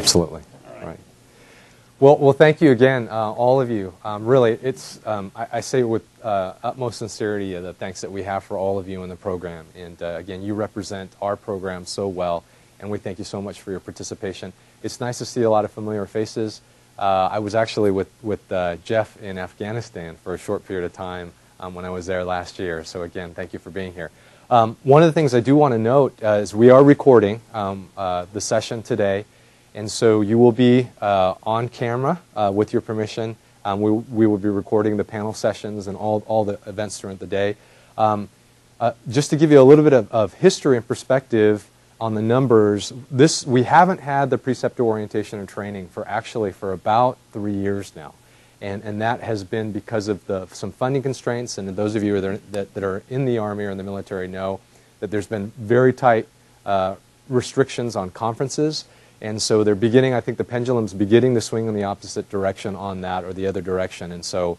Absolutely. Right. Well, thank you again, all of you. Really, it's I say with utmost sincerity the thanks that we have for all of you in the program. And again, you represent our program so well, and we thank you so much for your participation. It's nice to see a lot of familiar faces. I was actually with Jeff in Afghanistan for a short period of time when I was there last year. So again, thank you for being here. One of the things I do want to note is we are recording the session today, and so you will be on camera with your permission. We will be recording the panel sessions and all the events during the day. Just to give you a little bit of history and perspective on the numbers, we haven't had the preceptor orientation and training for about 3 years now. And that has been because of some funding constraints, and those of you that are in the Army or in the military know that there's been very tight restrictions on conferences, and so they're beginning, I think the pendulum's beginning to swing in the opposite direction on that, or the other direction, and so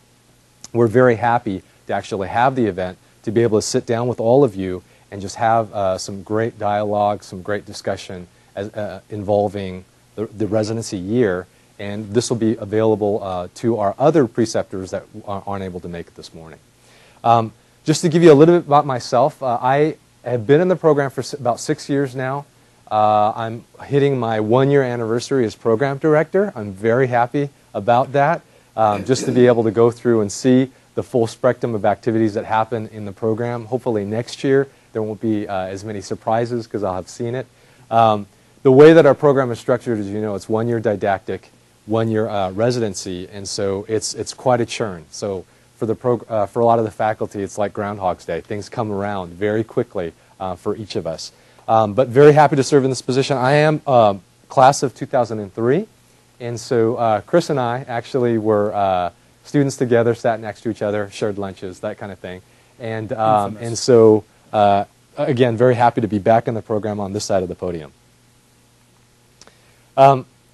we're very happy to actually have the event, to be able to sit down with all of you and just have some great dialogue, some great discussion involving the residency year. And this will be available to our other preceptors that aren't able to make it this morning. Just to give you a little bit about myself, I have been in the program for about 6 years now. I'm hitting my 1-year anniversary as program director. I'm very happy about that, just to be able to go through and see the full spectrum of activities that happen in the program. Hopefully next year there won't be as many surprises because I'll have seen it. The way that our program is structured, as you know, it's 1 year didactic, 1 year residency, and so it's quite a churn. So for a lot of the faculty, it's like Groundhog's Day. Things come around very quickly for each of us. But very happy to serve in this position. I am class of 2003, and so Chris and I actually were students together, sat next to each other, shared lunches, that kind of thing. And so again, very happy to be back in the program on this side of the podium.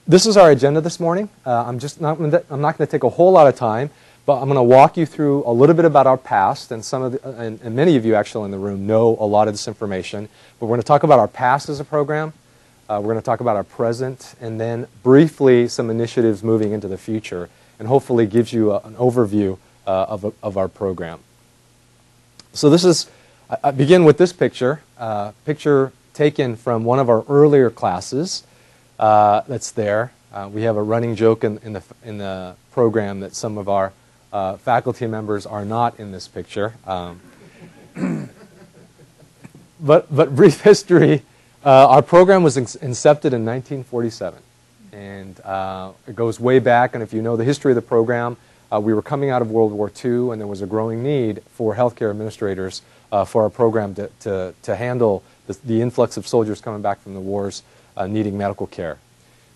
This is our agenda this morning. I'm not going to take a whole lot of time, but I'm going to walk you through a little bit about our past, and and many of you actually in the room know a lot of this information. But we're going to talk about our past as a program. We're going to talk about our present, and then briefly some initiatives moving into the future, and hopefully gives you an overview of our program. So I begin with this picture taken from one of our earlier classes. That's there. We have a running joke in the program that some of our faculty members are not in this picture. But brief history, our program was incepted in 1947, and it goes way back. And if you know the history of the program, we were coming out of World War II, and there was a growing need for healthcare administrators for our program to handle the influx of soldiers coming back from the wars needing medical care.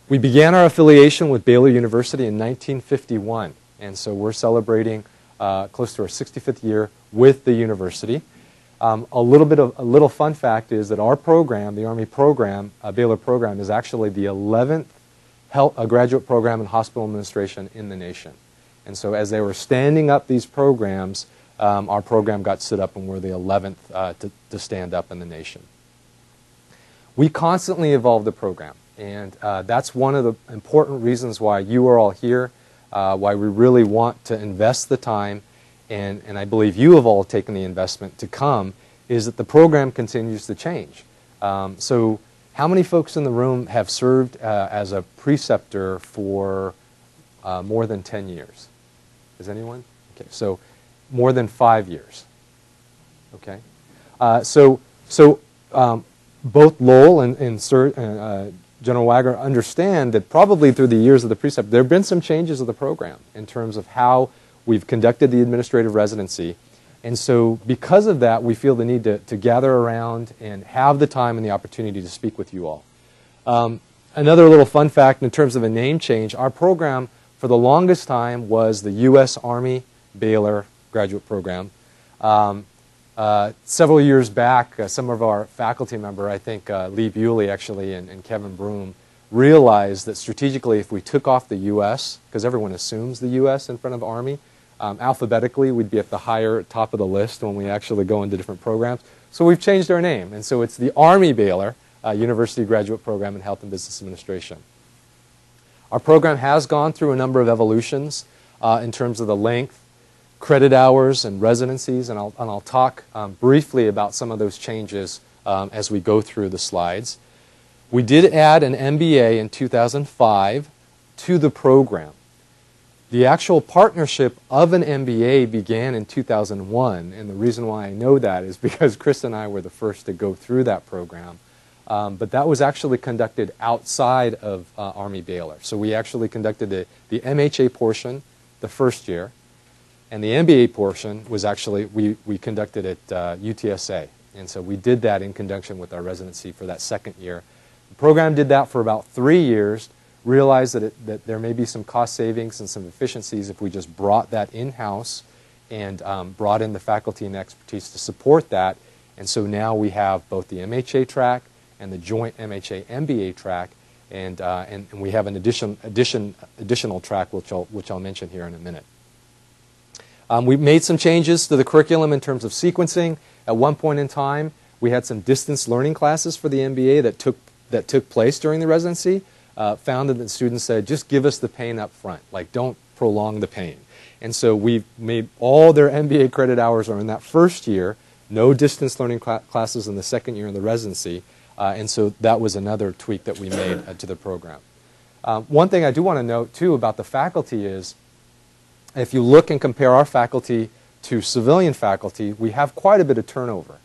We began our affiliation with Baylor University in 1951, and so we're celebrating close to our 65th year with the university. A little fun fact is that our program, the Army program, Baylor program, is actually the 11th graduate program in hospital administration in the nation. And so as they were standing up these programs, our program got stood up, and we're the 11th to stand up in the nation. We constantly evolve the program, and that's one of the important reasons why you are all here, why we really want to invest the time, and I believe you have all taken the investment to come, is that the program continues to change. So how many folks in the room have served as a preceptor for more than 10 years? Is anyone? Okay, so more than 5 years. Okay, both Lowell and General Wagner understand that probably through the years of the precept, there have been some changes of the program in terms of how we've conducted the administrative residency. And so because of that, we feel the need to gather around and have the time and the opportunity to speak with you all. Another little fun fact in terms of a name change, our program for the longest time was the U.S. Army Baylor Graduate Program. Several years back, some of our faculty member, I think Lee Bewley actually and Kevin Broom, realized that strategically if we took off the U.S., because everyone assumes the U.S. in front of Army, alphabetically we'd be at the higher top of the list when we actually go into different programs. So we've changed our name, and so it's the Army Baylor University Graduate Program in Health and Business Administration. Our program has gone through a number of evolutions in terms of the length, credit hours, and residencies, and I'll talk briefly about some of those changes as we go through the slides. We did add an MBA in 2005 to the program. The actual partnership of an MBA began in 2001, and the reason why I know that is because Chris and I were the first to go through that program. But that was actually conducted outside of Army Baylor. So we actually conducted the MHA portion the first year, and the MBA portion was actually, we conducted at UTSA. And so we did that in conjunction with our residency for that second year. The program did that for about 3 years, realized that there may be some cost savings and some efficiencies if we just brought that in-house and brought in the faculty and expertise to support that. And so now we have both the MHA track and the joint MHA-MBA track, and we have an additional track which I'll mention here in a minute. We've made some changes to the curriculum in terms of sequencing. At one point in time, we had some distance learning classes for the MBA that took place during the residency. Found that the students said, just give us the pain up front, like don't prolong the pain. And so we've made all their MBA credit hours are in that first year, no distance learning classes in the second year in the residency, and so that was another tweak that we made to the program. One thing I do want to note too about the faculty is, if you look and compare our faculty to civilian faculty, we have quite a bit of turnover.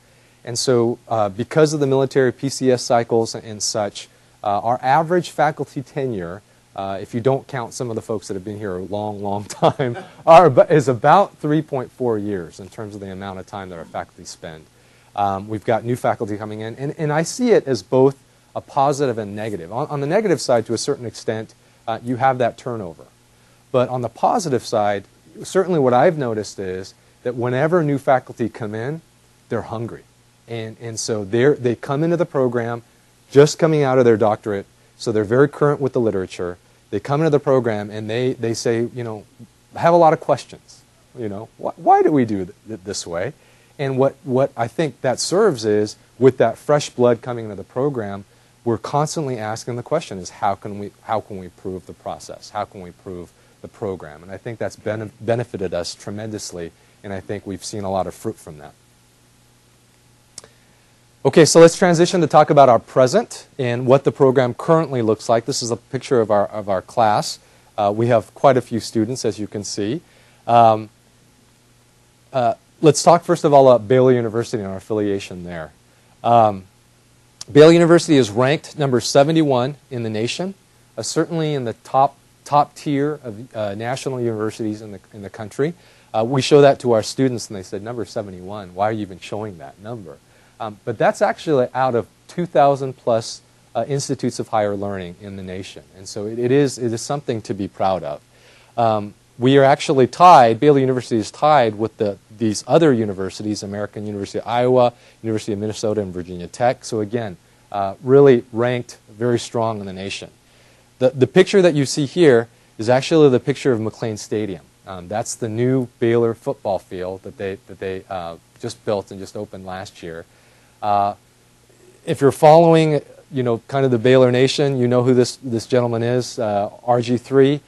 And so because of the military PCS cycles and such, our average faculty tenure, if you don't count some of the folks that have been here a long, long time, is about 3.4 years in terms of the amount of time that our faculty spend. We've got new faculty coming in, and I see it as both a positive and negative. On the negative side, to a certain extent, you have that turnover. But on the positive side, certainly what I've noticed is that whenever new faculty come in, they're hungry. And so they come into the program just coming out of their doctorate, so they're very current with the literature. They come into the program and they say, you know, have a lot of questions. You know, why do we do it this way? And what I think that serves is, with that fresh blood coming into the program, we're constantly asking the question is, how can we improve the process? How can we improve the program? And I think that's benefited us tremendously, and I think we've seen a lot of fruit from that. Okay, so let's transition to talk about our present and what the program currently looks like. This is a picture of our class. We have quite a few students, as you can see. Let's talk first of all about Baylor University and our affiliation there. Baylor University is ranked number 71 in the nation, certainly in the top tier of national universities in the country. We show that to our students, and they said, number 71, why are you even showing that number? But that's actually out of 2,000 plus institutes of higher learning in the nation. And so it is something to be proud of. We are actually tied, Baylor University is tied with these other universities, American University of Iowa, University of Minnesota, and Virginia Tech. So again, really ranked very strong in the nation. The picture that you see here is actually the picture of McLean Stadium. That's the new Baylor football field that they just built and just opened last year. If you're following, you know, kind of the Baylor Nation, you know who this gentleman is, RG3.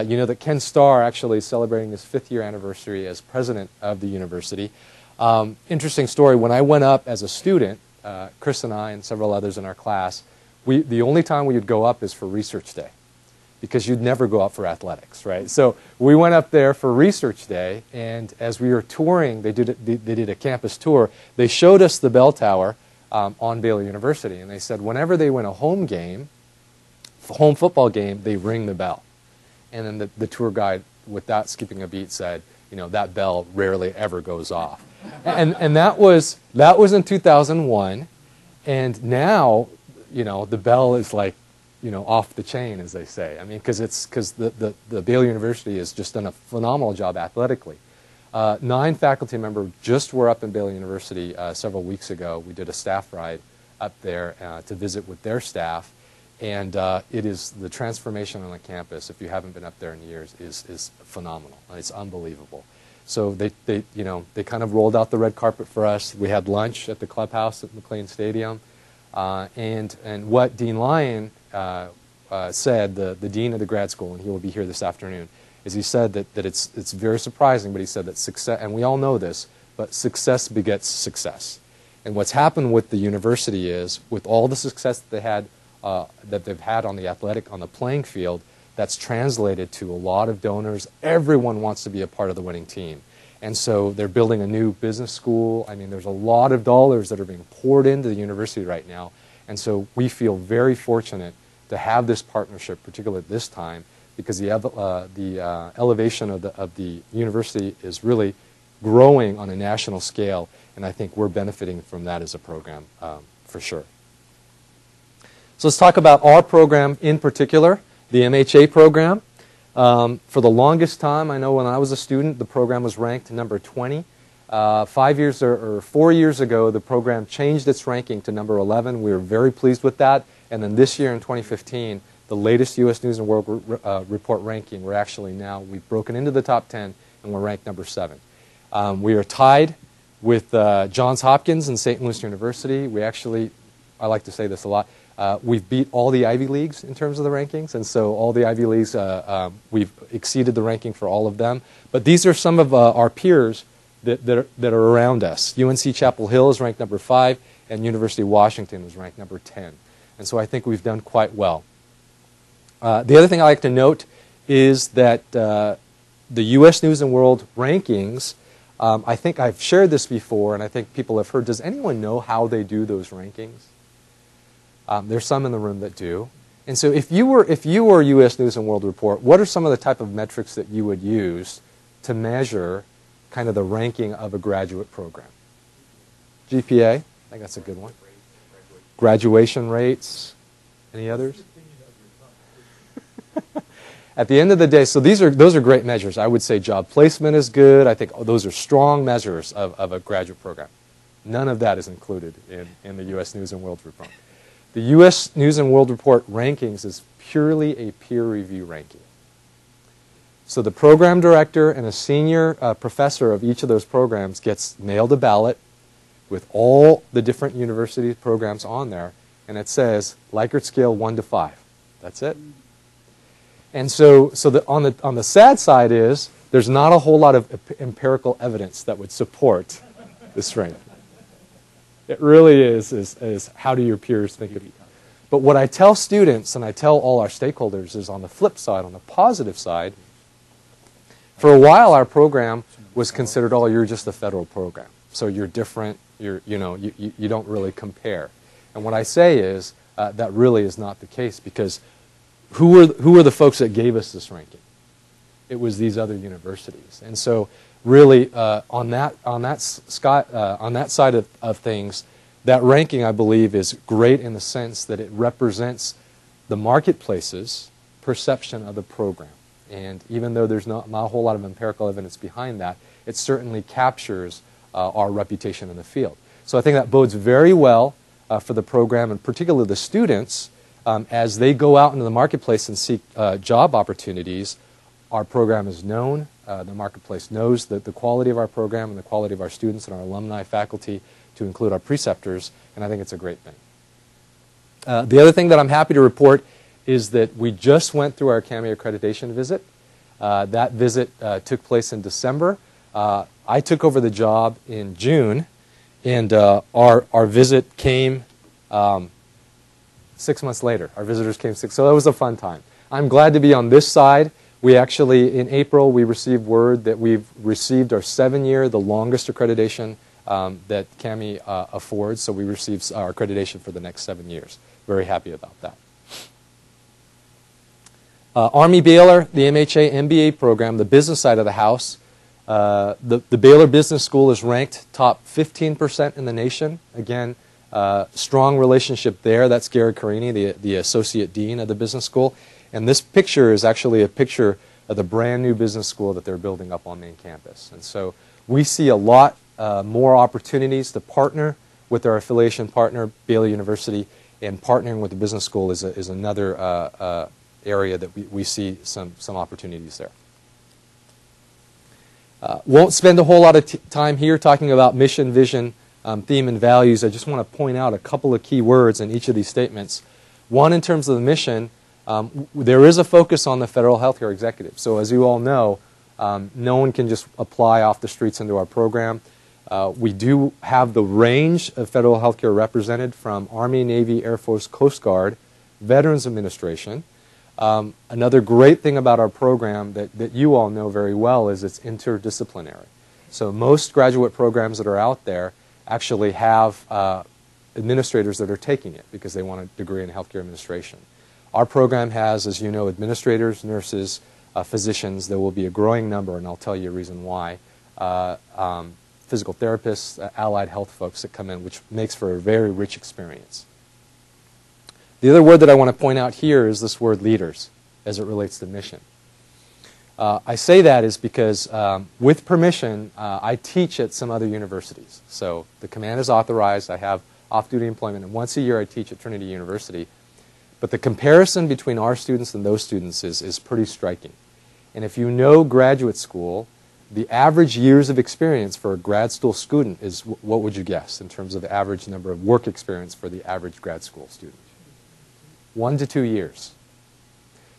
You know that Ken Starr actually is celebrating his 5th year anniversary as president of the university. Interesting story, when I went up as a student, Chris and I and several others in our class, the only time we would go up is for research day, because you'd never go up for athletics, right? So we went up there for research day, and as we were touring, they did a campus tour. They showed us the bell tower on Baylor University, and they said whenever they win a home football game, they ring the bell. And then the tour guide, without skipping a beat, said, you know, that bell rarely ever goes off. And that was in 2001, and now, you know, the bell is like, you know, off the chain, as they say. I mean, because the Baylor University has just done a phenomenal job athletically. 9 faculty members just were up in Baylor University several weeks ago. We did a staff ride up there to visit with their staff, and it is the transformation on the campus, if you haven't been up there in years, is phenomenal. It's unbelievable. So they kind of rolled out the red carpet for us. We had lunch at the clubhouse at McLean Stadium, and what Dean Lyon said, the dean of the grad school, and he will be here this afternoon, is he said that it's very surprising, but he said that success, and we all know this, but success begets success. And what's happened with the university is, with all the success that they've had on the playing field, that's translated to a lot of donors. Everyone wants to be a part of the winning team. And so they're building a new business school. I mean, there's a lot of dollars that are being poured into the university right now. And so we feel very fortunate to have this partnership, particularly at this time, because the elevation of the university is really growing on a national scale, and I think we're benefiting from that as a program for sure. So let's talk about our program in particular, the MHA program. For the longest time, I know when I was a student, the program was ranked number 20. 5 years or 4 years ago, the program changed its ranking to number 11. We were very pleased with that. And then this year in 2015, the latest U.S. News & World Report ranking, we've broken into the top 10, and we're ranked number 7. We are tied with Johns Hopkins and St. Louis University. I like to say this a lot, we've beat all the Ivy Leagues in terms of the rankings, and so all the Ivy Leagues, we've exceeded the ranking for all of them. But these are some of our peers that are around us. UNC Chapel Hill is ranked number 5, and University of Washington is ranked number 10. And so I think we've done quite well. The other thing I like to note is that the U.S. News & World rankings, I think I've shared this before, and I think people have heard. Does anyone know how they do those rankings? There's some in the room that do. And so if you were U.S. News & World Report, what are some of the type of metrics that you would use to measure kind of the ranking of a graduate program? GPA, I think that's a good one. Graduation rates. Any others? At the end of the day, so those are great measures. I would say job placement is good. I think those are strong measures of a graduate program. None of that is included in the U.S. News & World Report. The U.S. News & World Report rankings is purely a peer review ranking. So the program director and a senior professor of each of those programs gets mailed a ballot with all the different university programs on there, and it says Likert scale 1 to 5. That's it. And so on the sad side is there's not a whole lot of empirical evidence that would support this ranking. It really is how do your peers think of you? But what I tell students and I tell all our stakeholders is on the flip side, on the positive side, for a while our program was considered, oh, you're just a federal program. So you're different, you don't really compare. And what I say is that really is not the case, because who were the folks that gave us this ranking? It was these other universities. And so really on that side of things, that ranking, I believe, is great in the sense that it represents the marketplace's perception of the program. And even though there's not a whole lot of empirical evidence behind that, it certainly captures our reputation in the field. So I think that bodes very well for the program, and particularly the students, as they go out into the marketplace and seek job opportunities. Our program is known. The marketplace knows the quality of our program and the quality of our students and our alumni, faculty, to include our preceptors, and I think it's a great thing. The other thing that I'm happy to report is that we just went through our CAMI accreditation visit. That visit took place in December. I took over the job in June, and our visit came 6 months later. Our visitors came so that was a fun time. I'm glad to be on this side. We actually, in April, we received word that we've received our 7-year, the longest accreditation that CAMI affords, so we received our accreditation for the next 7 years. Very happy about that. Army Baylor, the MHA MBA program, the business side of the house, the Baylor Business School is ranked top 15% in the nation. Again, strong relationship there. That's Gary Carini, the Associate Dean of the Business School. And this picture is actually a picture of the brand new business school that they're building up on main campus. And so we see a lot more opportunities to partner with our affiliation partner, Baylor University, and partnering with the business school is another area that we see some opportunities there. Won't spend a whole lot of time here talking about mission, vision, theme, and values. I just want to point out a couple of key words in each of these statements. One, in terms of the mission, There is a focus on the federal healthcare executive. So as you all know, no one can just apply off the streets into our program. We do have the range of federal healthcare represented from Army, Navy, Air Force, Coast Guard, Veterans Administration. Another great thing about our program that you all know very well is it's interdisciplinary. So most graduate programs that are out there actually have administrators that are taking it because they want a degree in healthcare administration. Our program has, as you know, administrators, nurses, physicians. There will be a growing number, and I'll tell you a reason why, physical therapists, allied health folks that come in, which makes for a very rich experience. The other word that I want to point out here is this word leaders as it relates to mission. I say that is because with permission, I teach at some other universities. So the command is authorized. I have off-duty employment, and once a year I teach at Trinity University. But the comparison between our students and those students is pretty striking. And if you know graduate school, the average years of experience for a grad school student is, what would you guess in terms of the average number of work experience for the average grad school student? 1 to 2 years.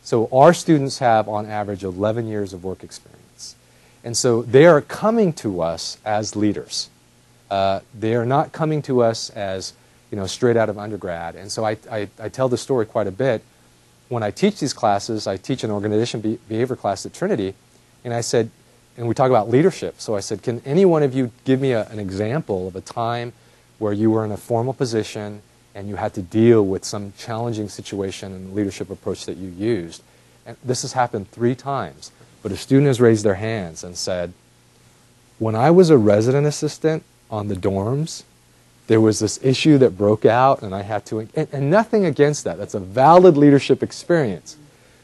So our students have, on average, 11 years of work experience. And so they are coming to us as leaders. They are not coming to us as, straight out of undergrad. And so I tell the story quite a bit. When I teach these classes, I teach an organization behavior class at Trinity, and I said, and we talk about leadership. So I said, can any one of you give me an example of a time where you were in a formal position and you had to deal with some challenging situation and leadership approach that you used? And this has happened 3 times. But a student has raised their hands and said, when I was a resident assistant on the dorms, there was this issue that broke out and I had to, and nothing against that. That's a valid leadership experience.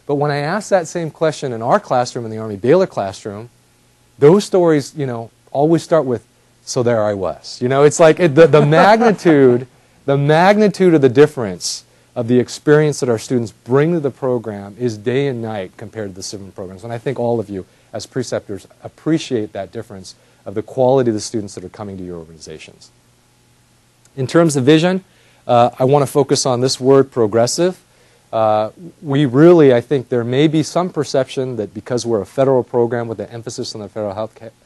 But when I asked that same question in our classroom, in the Army Baylor classroom, those stories, always start with, so there I was. It's like the magnitude, the magnitude of the difference of the experience that our students bring to the program is day and night compared to the civil programs. And I think all of you, as preceptors, appreciate that difference of the quality of the students that are coming to your organizations. In terms of vision, I want to focus on this word, progressive. We really, I think there may be some perception that because we're a federal program with an emphasis on the federal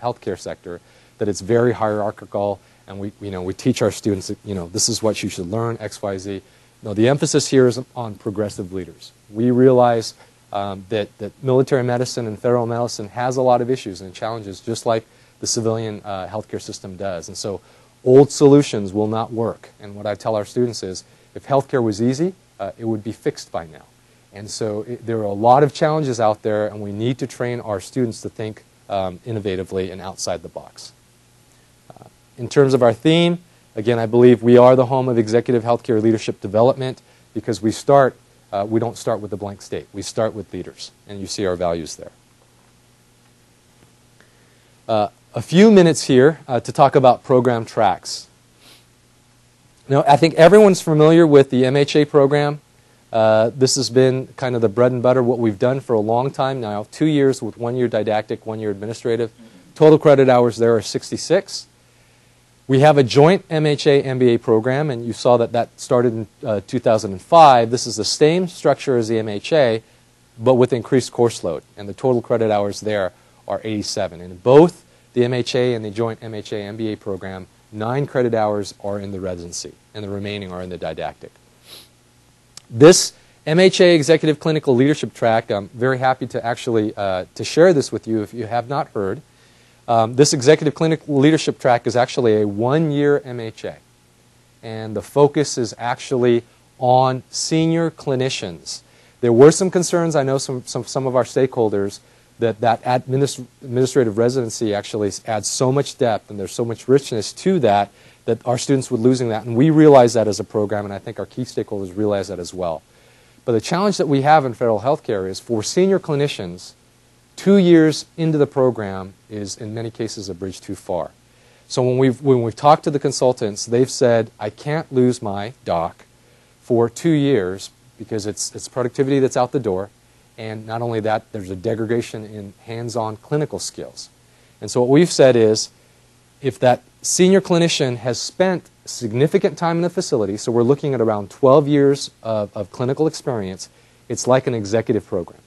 healthcare sector, that it's very hierarchical, and we teach our students that, this is what you should learn, X, Y, Z. No, the emphasis here is on progressive leaders. We realize that military medicine and federal medicine has a lot of issues and challenges, just like the civilian healthcare system does. And so old solutions will not work. And what I tell our students is, if healthcare was easy, it would be fixed by now. And so there are a lot of challenges out there, and we need to train our students to think innovatively and outside the box. In terms of our theme, again, I believe we are the home of executive healthcare leadership development because we don't start with a blank slate. We start with leaders, and you see our values there. A few minutes here to talk about program tracks. Now, I think everyone's familiar with the MHA program. This has been kind of the bread and butter, what we've done for a long time now, 2 years with 1 year didactic, 1 year administrative. Total credit hours there are 66. We have a joint MHA MBA program, and you saw that started in 2005. This is the same structure as the MHA, but with increased course load, and the total credit hours there are 87. And in both the MHA and the joint MHA MBA program, 9 credit hours are in the residency, and the remaining are in the didactic. This MHA Executive Clinical Leadership track, I'm very happy to actually to share this with you if you have not heard. This Executive Clinical Leadership track is actually a 1-year MHA, and the focus is actually on senior clinicians. There were some concerns, I know some of our stakeholders, that administrative residency actually adds so much depth and there's so much richness to that our students were losing that. And we realize that as a program, and I think our key stakeholders realize that as well. But the challenge that we have in federal healthcare is for senior clinicians, 2 years into the program is in many cases a bridge too far. So when we've talked to the consultants, they've said, I can't lose my doc for 2 years because it's productivity that's out the door. And not only that, there's a degradation in hands-on clinical skills. And so what we've said is, if that senior clinician has spent significant time in the facility, so we're looking at around 12 years of clinical experience, It's like an executive program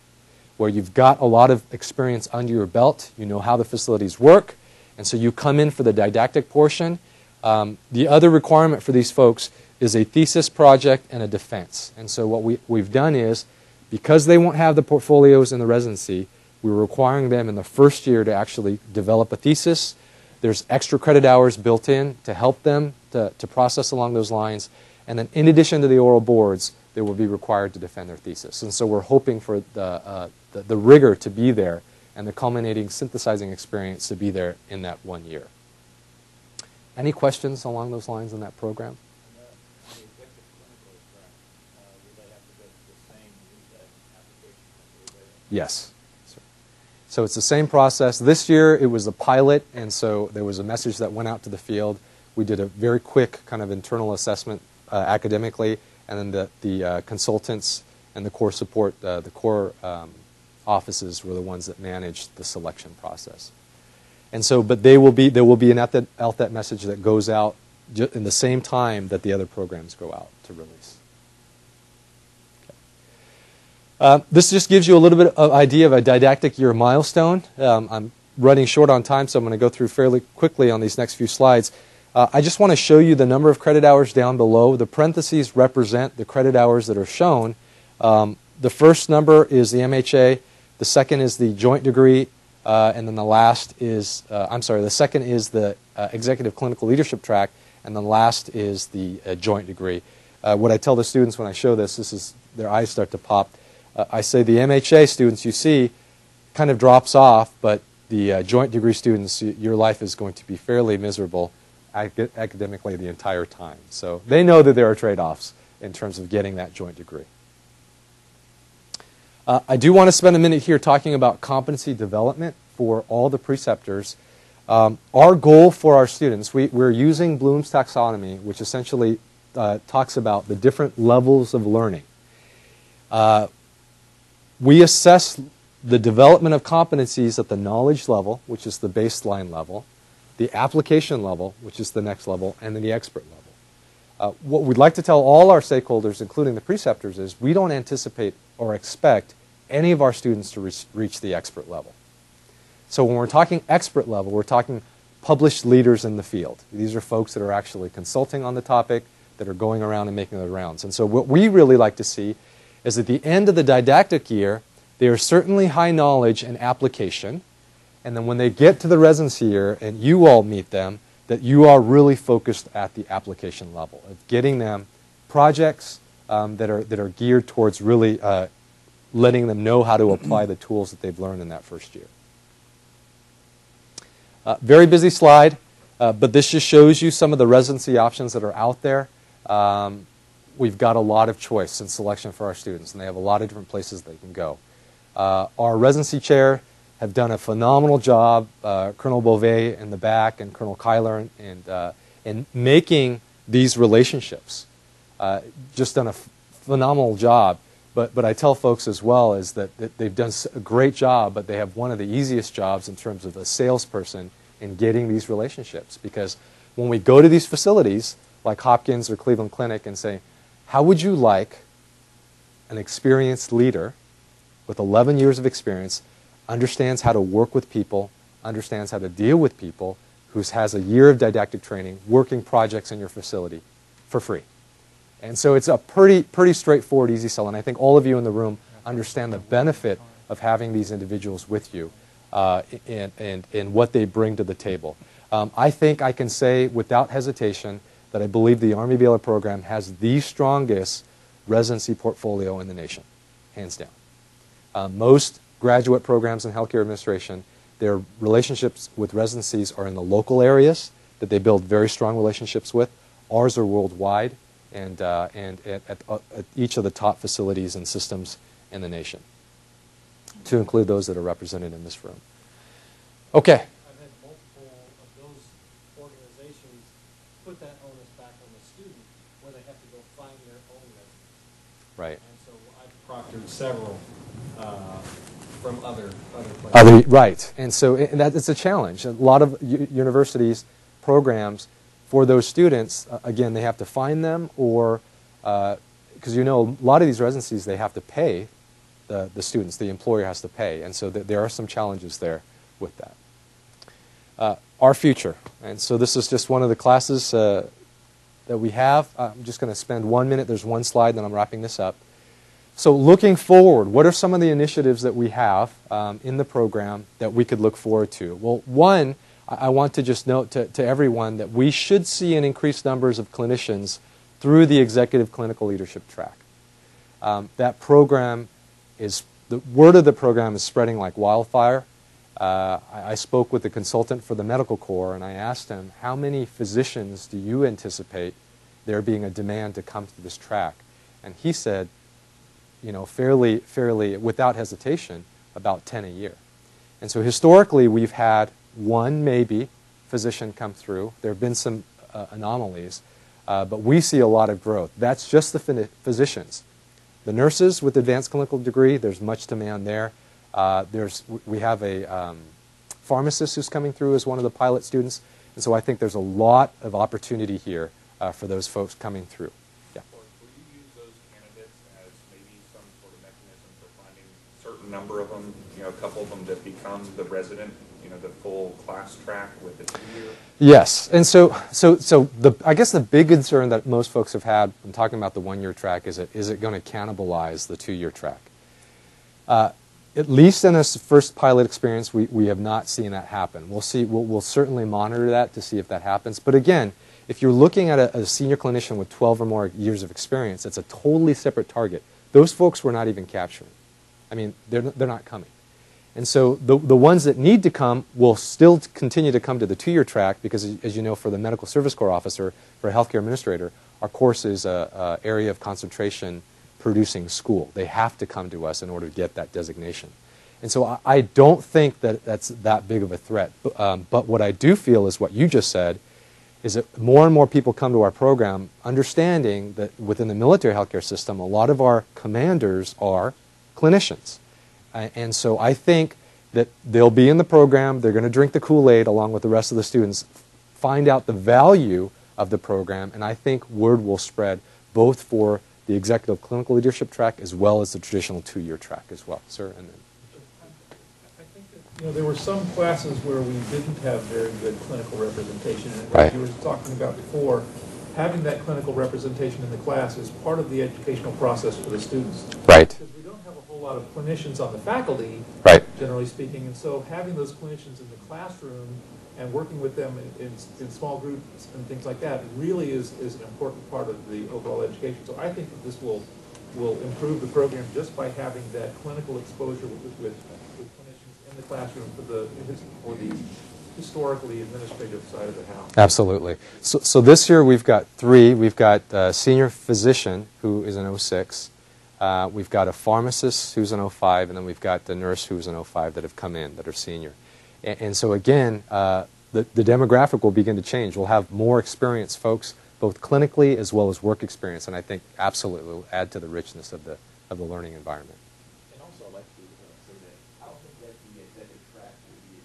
where you've got a lot of experience under your belt, you know how the facilities work, and so you come in for the didactic portion. The other requirement for these folks is a thesis project and a defense. And so what we've done is, because they won't have the portfolios in the residency, we're requiring them in the first year to actually develop a thesis. There's extra credit hours built in to help them to process along those lines. And then in addition to the oral boards, they will be required to defend their thesis. And so we're hoping for the rigor to be there and the culminating synthesizing experience to be there in that 1 year. Any questions along those lines in that program? Yes. So it's the same process. This year it was a pilot, and so there was a message that went out to the field. We did a very quick kind of internal assessment academically, and then the consultants and the core support, the core offices were the ones that managed the selection process. And so, but there will be an LTET message that goes out in the same time that the other programs go out to release. Okay. This just gives you a little bit of idea of a didactic year milestone. I'm running short on time, so I'm going to go through fairly quickly on these next few slides. I just want to show you the number of credit hours down below. The parentheses represent the credit hours that are shown. The first number is the MHA. The second is the joint degree. And then the last is, the second is the executive clinical leadership track, and the last is the joint degree. What I tell the students when I show this is their eyes start to pop. I say the MHA students you see kind of drops off, but the joint degree students, your life is going to be fairly miserable academically the entire time. So they know that there are trade-offs in terms of getting that joint degree. I do want to spend a minute here talking about competency development for all the preceptors. Our goal for our students, we're using Bloom's taxonomy, which essentially talks about the different levels of learning. We assess the development of competencies at the knowledge level, which is the baseline level, the application level, which is the next level, and then the expert level. What we'd like to tell all our stakeholders, including the preceptors, is we don't anticipate or expect any of our students to reach the expert level. So when we're talking expert level, we're talking published leaders in the field. These are folks that are actually consulting on the topic, that are going around and making the rounds. And so what we really like to see is at the end of the didactic year, they are certainly high knowledge and application, and then when they get to the residency year and you all meet them, that you are really focused at the application level, of getting them projects that are geared towards really letting them know how to apply the tools that they've learned in that first year. Very busy slide, but this just shows you some of the residency options that are out there. We've got a lot of choice and selection for our students, and they have a lot of different places they can go. Our residency chair have done a phenomenal job, Colonel Beauvais in the back and Colonel Kyler, in making these relationships. Just done a phenomenal job. But I tell folks as well is that they've done a great job, but they have one of the easiest jobs in terms of a salesperson in getting these relationships. Because when we go to these facilities, like Hopkins or Cleveland Clinic, and say, how would you like an experienced leader with 11 years of experience, understands how to work with people, understands how to deal with people, who has a year of didactic training, working projects in your facility for free? And so it's a pretty straightforward, easy sell. And I think all of you in the room understand the benefit of having these individuals with you and what they bring to the table. I think I can say without hesitation that I believe the Army BLA program has the strongest residency portfolio in the nation, hands down. Most graduate programs in healthcare administration, their relationships with residencies are in the local areas that they build very strong relationships with. Ours are worldwide. And at each of the top facilities and systems in the nation, to include those that are represented in this room. Okay. I've had multiple of those organizations put that onus back on the student, where they have to go find their own residents. Right. And so I've proctored several from other places. Right. And so it's a challenge. A lot of universities, programs, for those students, again, they have to find them, or because a lot of these residencies, they have to pay the students. The employer has to pay. And so there are some challenges there with that. Our future. And so this is just one of the classes that we have. I'm just going to spend 1 minute. There's one slide, then I'm wrapping this up. So looking forward, what are some of the initiatives that we have in the program that we could look forward to? Well, one, I want to just note to everyone that we should see an increased numbers of clinicians through the executive clinical leadership track. That program the word of the program is spreading like wildfire. I spoke with the consultant for the medical corps, and I asked him, how many physicians do you anticipate there being a demand to come to this track? And he said, fairly without hesitation, about 10 a year. And so historically, we've had one, maybe, physician come through. There have been some anomalies, but we see a lot of growth. That's just the physicians. The nurses with advanced clinical degree, there's much demand there. We have a pharmacist who's coming through as one of the pilot students, and so I think there's a lot of opportunity here for those folks coming through. Yeah. Will you use those candidates as maybe some sort of mechanism for finding a certain number of them, a couple of them that become the resident, the full class track with the 2-year? Yes, and so I guess the big concern that most folks have had when talking about the 1-year track is it going to cannibalize the 2-year track? At least in this first pilot experience, we have not seen that happen. We'll see. We'll certainly monitor that to see if that happens. But again, if you're looking at a senior clinician with 12 or more years of experience, it's a totally separate target. Those folks we're not even capturing. I mean, they're not coming. And so the ones that need to come will still continue to come to the 2-year track because, as you know, for the medical service corps officer, for a healthcare administrator, our course is an area of concentration producing school. They have to come to us in order to get that designation. And so I don't think that that's that big of a threat. But what I do feel is what you just said, is that more and more people come to our program understanding that within the military healthcare system, a lot of our commanders are clinicians. And so I think that they'll be in the program, they're going to drink the Kool-Aid along with the rest of the students, find out the value of the program, and I think word will spread both for the executive clinical leadership track as well as the traditional 2-year track as well. Sir? And then. I think that, there were some classes where we didn't have very good clinical representation. And right. Like you were talking about before, having that clinical representation in the class is part of the educational process for the students. Right. Because we don't have a whole lot of clinicians on the faculty, right. generally speaking, and so having those clinicians in the classroom and working with them in small groups and things like that really is an important part of the overall education. So I think that this will improve the program just by having that clinical exposure with clinicians in the classroom for the historically administrative side of the house. Absolutely. So this year we've got 3. We've got a senior physician who is an 06. We've got a pharmacist who's an 05, and then we've got the nurse who's an 05 that have come in that are senior. And so again, the demographic will begin to change. We'll have more experienced folks, both clinically as well as work experience, and I think absolutely will add to the richness of the learning environment. And also, I'd like to say that I don't think that the executive track will be a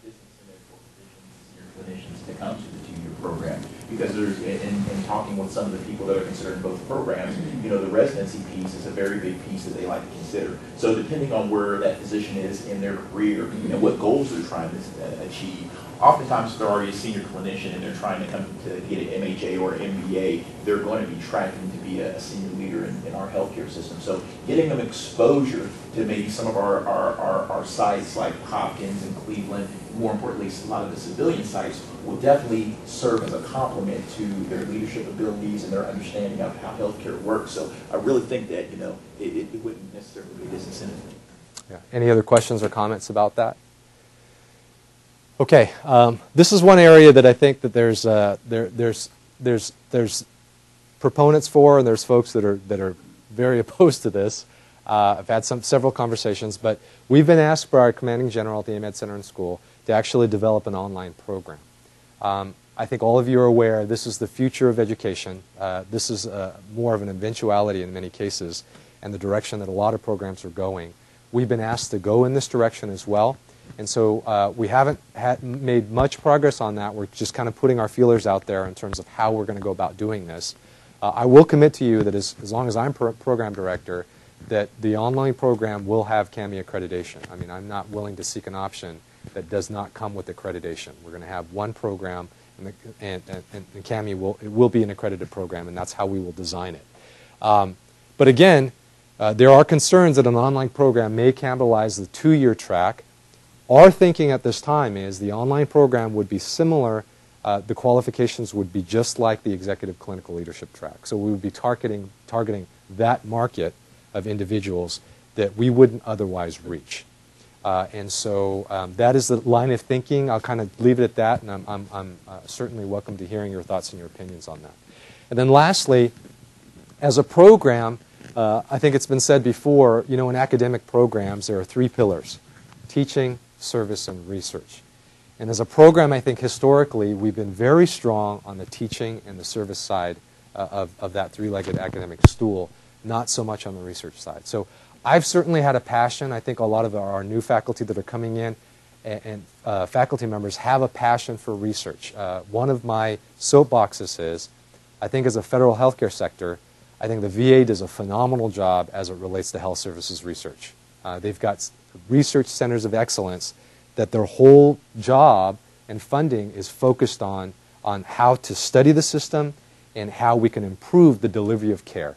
disincentive for physicians and clinicians to come to the 2-year program, because there's in talking with some of the people that are considering both programs, the residency piece is a very big piece that they like to consider. So depending on where that physician is in their career and what goals they're trying to achieve, oftentimes if they're already a senior clinician and they're trying to come to get an MHA or an MBA, they're going to be tracking to be a senior leader in our healthcare system. So getting them exposure to maybe some of our sites like Hopkins and Cleveland, more importantly, a lot of the civilian sites, will definitely serve as a complement to their leadership abilities and their understanding of how healthcare works. So I really think that, it wouldn't necessarily be a disincentive. Yeah. Any other questions or comments about that? Okay, this is one area that I think that there's proponents for, and there's folks that are very opposed to this. I've had several conversations, but we've been asked by our commanding general at the AMED Center and School to actually develop an online program. I think all of you are aware this is the future of education. This is more of an eventuality in many cases, and the direction that a lot of programs are going. We've been asked to go in this direction as well. And so we haven't made much progress on that. We're just kind of putting our feelers out there in terms of how we're going to go about doing this. I will commit to you that as long as I'm program director, that the online program will have CAMI accreditation. I mean, I'm not willing to seek an option that does not come with accreditation. We're going to have one program, and CAMI will be an accredited program, and that's how we will design it. But again, there are concerns that an online program may cannibalize the 2-year track. Our thinking at this time is the online program would be similar. The qualifications would be just like the executive clinical leadership track. So we would be targeting that market of individuals that we wouldn't otherwise reach. And so that is the line of thinking. I'll kind of leave it at that, and I'm certainly welcome to hearing your thoughts and your opinions on that. And then lastly, as a program, I think it's been said before, you know, in academic programs, there are 3 pillars: teaching, service, and research. And as a program, I think historically we've been very strong on the teaching and the service side of that 3-legged academic stool, not so much on the research side. So I've certainly had a passion. I think a lot of our new faculty that are coming in and faculty members have a passion for research. One of my soapboxes is, I think as a federal healthcare sector, I think the VA does a phenomenal job as it relates to health services research. They've got research centers of excellence that their whole job and funding is focused on how to study the system and how we can improve the delivery of care.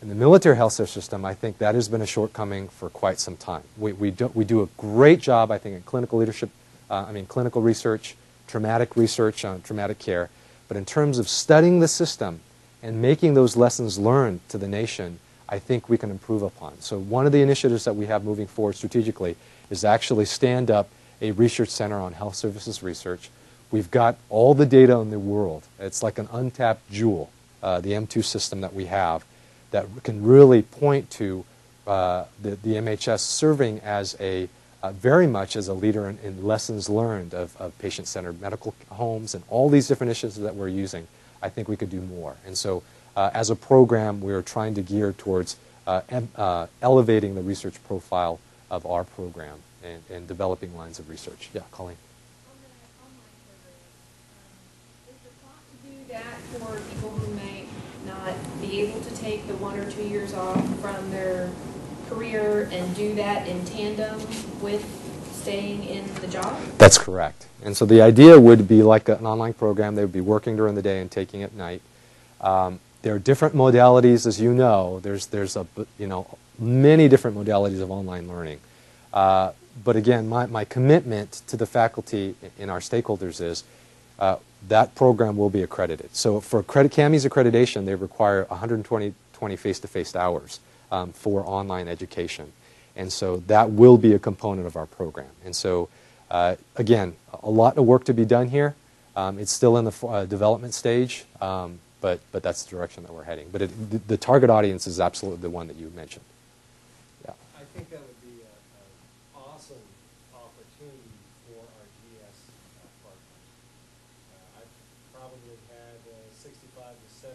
In the military health care system, I think that has been a shortcoming for quite some time. We do a great job, I think, in clinical leadership, clinical research, traumatic research on traumatic care. But in terms of studying the system and making those lessons learned to the nation, I think we can improve upon. So one of the initiatives that we have moving forward strategically is to actually stand up a research center on health services research. We've got all the data in the world. It's like an untapped jewel, the M2 system that we have, that can really point to the MHS serving as very much as a leader in lessons learned of patient-centered medical homes and all these different initiatives that we're using. I think we could do more. And so as a program, we're trying to gear towards elevating the research profile of our program and developing lines of research. Yeah, Colleen. Is the thought to do that for people who may not be able to take the 1 or 2 years off from their career and do that in tandem with staying in the job? That's correct. And so the idea would be like an online program. They would be working during the day and taking at night. There are different modalities, as you know. There's many different modalities of online learning. But again, my commitment to the faculty and our stakeholders is that program will be accredited. So for CAMI's accreditation, they require 120 face-to-face hours for online education. And so that will be a component of our program. And so, again, a lot of work to be done here. It's still in the development stage, but that's the direction that we're heading. But the target audience is absolutely the one that you mentioned. Yeah. I think that would be an awesome opportunity for our GS partners. I've probably had 65 to 70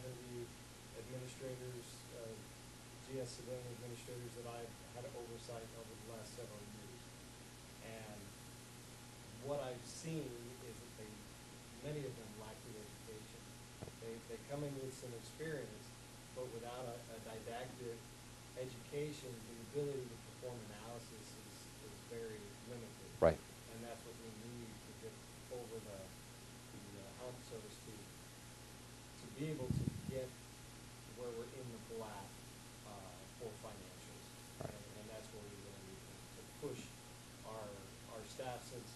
administrators, GS civilian administrators that I've had oversight over the last several years. And what I've seen is that many of them lack the education. They come in with some experience, but without a didactic education, the ability to perform analysis is very limited. Right. And that's what we need to get over the hump, so to speak, to be able to get where we're in the black for financials. Right. And that's where we really need to push our staff, since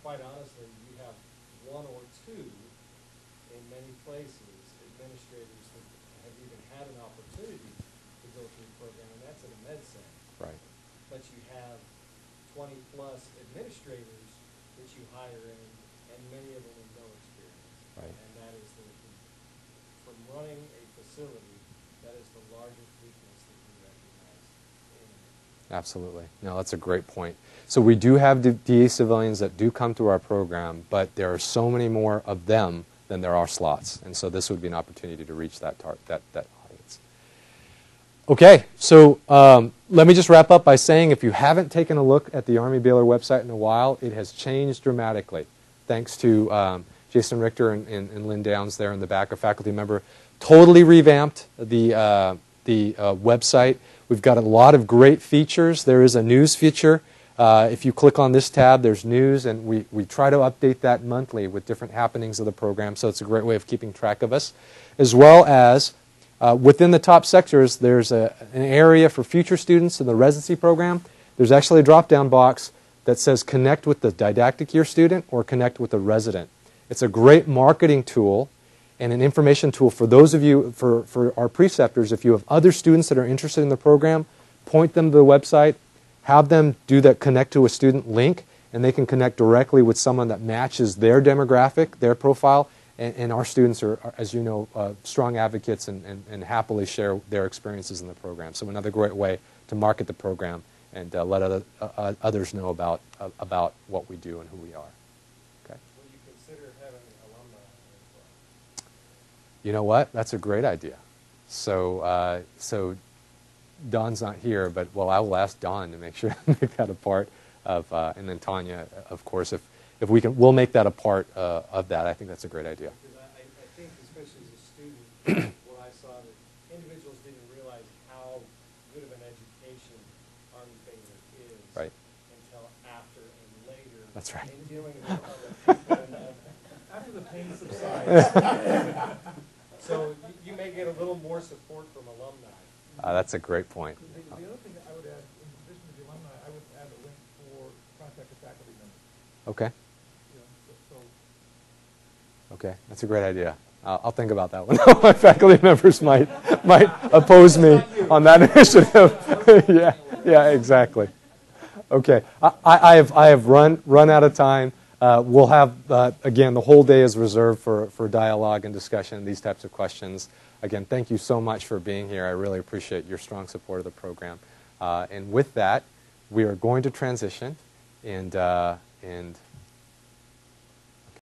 quite honestly, you have 1 or 2 in many places, administrators that have even had an opportunity to go through the program, and that's in a med center. Right. But you have 20+ administrators that you hire in, and many of them with no experience. Right. And that is from running a facility, that is the largest weakness that we recognize in it. Absolutely. No, that's a great point. So we do have DA civilians that do come through our program, but there are so many more of them than there are slots. And so this would be an opportunity to reach that audience. Okay, so let me just wrap up by saying if you haven't taken a look at the Army Baylor website in a while, it has changed dramatically. Thanks to Jason Richter and Lynn Downs there in the back, a faculty member. Totally revamped the website. We've got a lot of great features. There is a news feature. If you click on this tab, there's news, and we try to update that monthly with different happenings of the program, so it's a great way of keeping track of us. As well as within the top sectors, there's an area for future students in the residency program. There's actually a drop-down box that says connect with the didactic year student or connect with the resident. It's a great marketing tool and an information tool for those of you, for our preceptors. If you have other students that are interested in the program, point them to the website, have them do that connect to a student link, and they can connect directly with someone that matches their demographic, their profile, and our students are, as you know, strong advocates and happily share their experiences in the program. So another great way to market the program and let others know about what we do and who we are. Okay. Will you consider having alumni as well? You know what? That's a great idea. So, so Don's not here, but well, I will ask Don to make sure make that a part of, and then Tanya, of course, if we can, we'll make that a part of that. I think that's a great idea. Because I think, especially as a student, what I saw that individuals didn't realize how good of an education Army Failure is Right. until after and later. That's right. In dealing with other people. After the pain subsides. So you may get a little more support from alumni. That's a great point. The other thing that I would add, in addition to the alumni, I would add a link for contact with faculty members. Okay. You know, so Okay, that's a great idea. I'll think about that one. My faculty members might oppose me on that initiative. yeah, exactly. Okay, I have run out of time. We'll have again, the whole day is reserved for dialogue and discussion, these types of questions. Again, thank you so much for being here. I really appreciate your strong support of the program. And with that, we are going to transition and